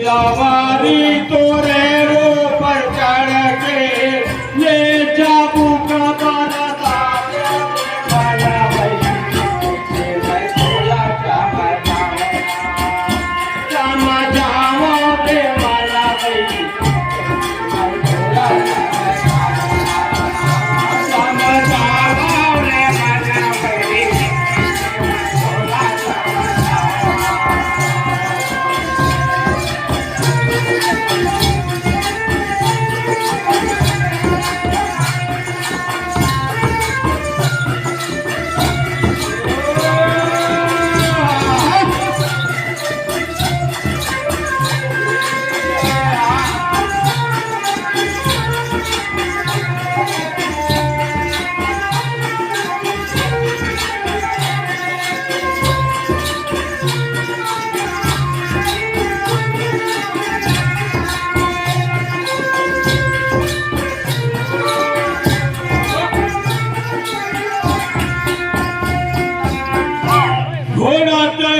सवारी तोरे ऊपर चढ़ के ले जाबू का बारा बाला भाई मैं थोड़ा चमा जाओ बे वाला भाई मैं थोड़ा चमा जाओ रे वाला भाई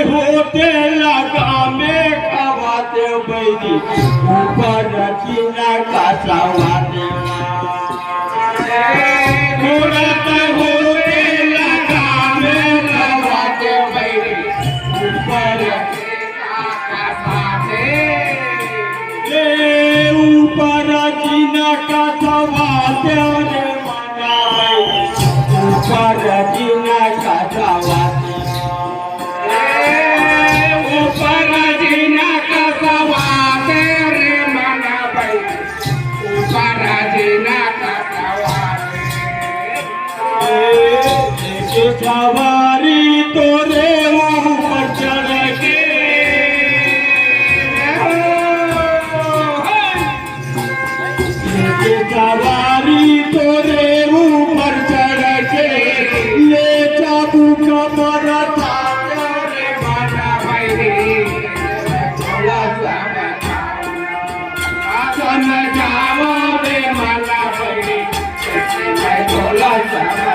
होते लगा में खवाते बैरी ऊपर रचीना का सवाते होते लगा में खवाते बैरी ऊपर ऊपर रचीना का सवाते मना ऊपर रचीना का सवाते सवारी तोरे ऊपर चढ़ के सवारी तोरे ऊपर चढ़ के ले जाबू का बड़ा रे माना भाई थोड़ा सा जाओ रे माला भाई मैं थोड़ा सा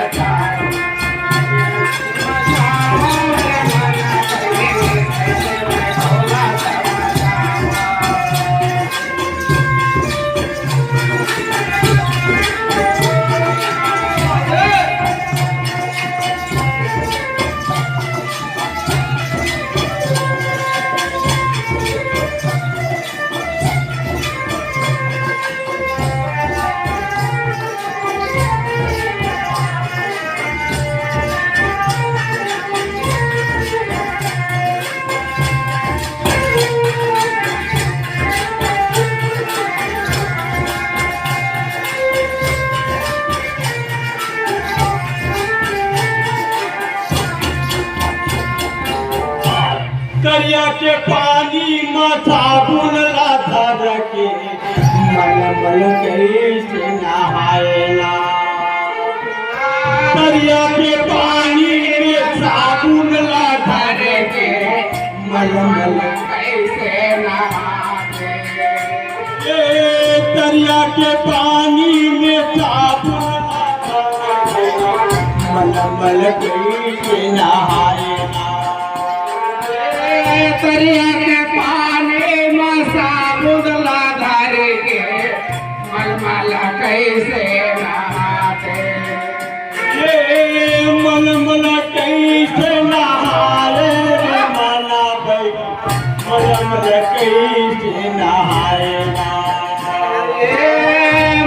दरिया के पानी में साबुन ला धर के मलमल कैसे नहाएला दरिया के पानी में साबुन ला धर के मलमल कैसे नहाते दरिया के पानी में साबुन मलमल कैसे नहाएला दरिया के पानी में साबुन ला धर के मलमल कैसे नहाते ये मलमल कैसे नहाए माला भाई मलमल कैसे नहाएगा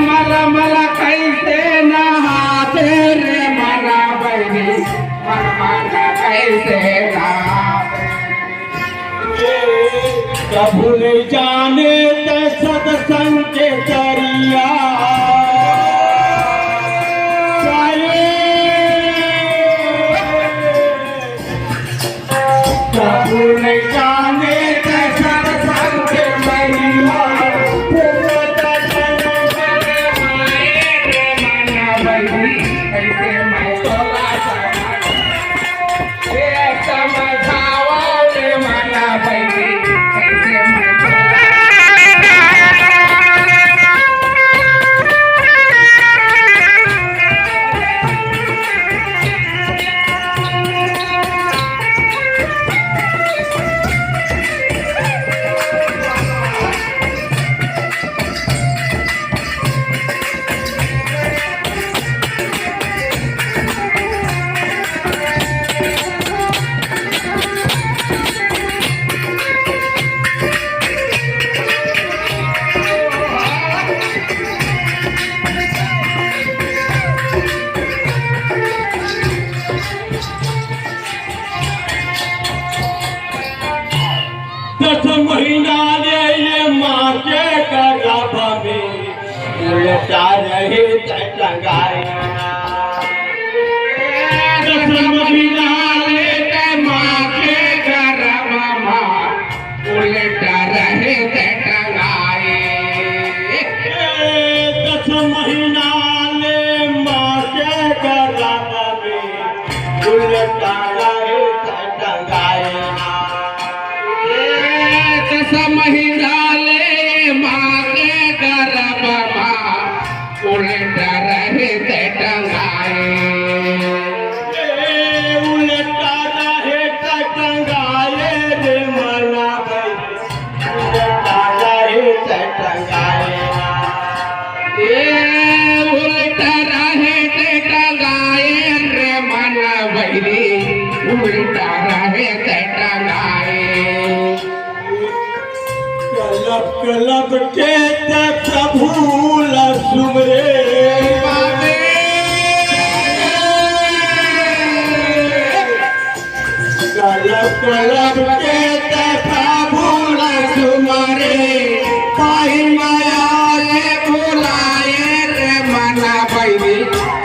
मलमल कैसे नहाते रे माला भाई मलमल कैसे नहाते प्रभु ने जाने ते सत्संग के दरिया प्रभु ने जाने ते सत्संग के दरिया कैसे मैं तोला समझावा रे माना भाई कैसे मैं दस महीना ले ये माँ के गर्भ में उलटा रहे टंगाए दस महीना ले माँ के गर्भ में उलटा रहे टंगाए दस महीना ले माँ के गर्भ में उलटा रहे टंगाए महीना ले माँ के गर्भ में उलटा रहे टंगाए उलटा रहे टंगाए रे मना उलटा रहे टंगाए उलटा रहे टंगाए रे मना भैरी उलटा रहे टंगाए कलब के प्रभु सुमरे कलब के प्रभु सुमरे पाई माया रे बुलाए रे मना बैरी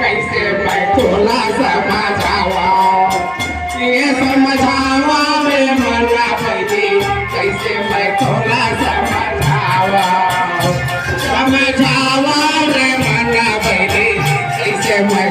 कैसे मैं तोला समझावा ये समझावा रे मना बैरी कैसे मैं तोला समझावा रे मना बैरी कैसे मैं